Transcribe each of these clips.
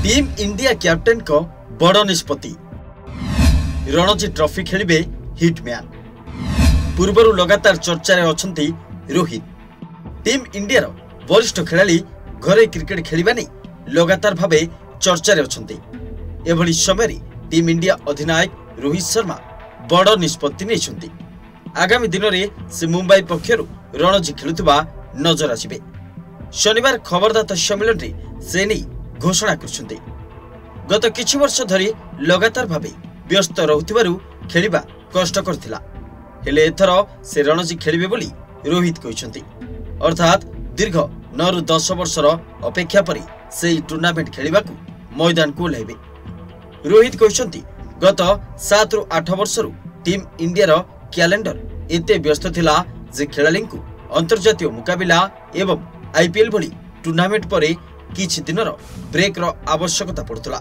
Team India captain को बड़ निष्पत्ति रणजी ट्रॉफी खेलिबे हिटमैन पूर्वर लगातार चर्चा रे अछंती रोहित। टीम इंडिया रो वरिष्ठ खिलाड़ी घरे क्रिकेट खेलिबा नै लगातार भावे चर्चा रे अछंती। एभली समय टीम इंडिया अधिनायक रोहित शर्मा बड़ निष्पत्ति नेछंती। आगामी दिन में से मुंबई पक्षरु रणजी खेलुवा नजर आसिबे। शनिवार खबरदाता सम्मेलन में से नहीं घोषणा करछंती। गत किछि वर्ष धरी लगातार भावे व्यस्त रहुथिबारु खेलिबा कष्टकर थिला, हेले एथर से रणजी खेलिबे बोली रोहित कहिसंती। अर्थात दीर्घ 9 रु 10 वर्षर अपेक्षा परि सेही टूर्नामेंट खेलिबाकू मैदान को ओह्लाइबे। रोहित कहिसंती गत 7 रु 8 वर्षरु टीम इंडिया रो कैलेंडर एते व्यस्त थिला जे खेलाड़ी को अंतर्जातीय मुकाबिला एवं आईपीएल भली टूर्नामेंट पर किछि दिनर ब्रेक रो आवश्यकता पड़ुतला।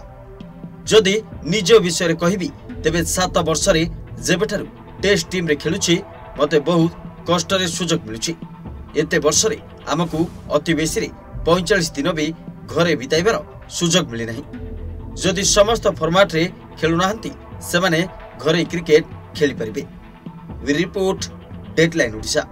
जदि निज विषय रे कहिबी तेबे 7 वर्ष रे जेबेठारु टेस्ट टीम रे खेलुछि मते बहुत कष्ट रे सुजोग मिलुछि। एते वर्ष रे हमकु अति बेसी रे 45 दिन भी घरे बिताइबार सुजोग मिली नाही। जदि समस्त फॉर्मेट रे खेलु नाहंती सेमाने घरे क्रिकेट खेली परिबे। We report deadline Odisha.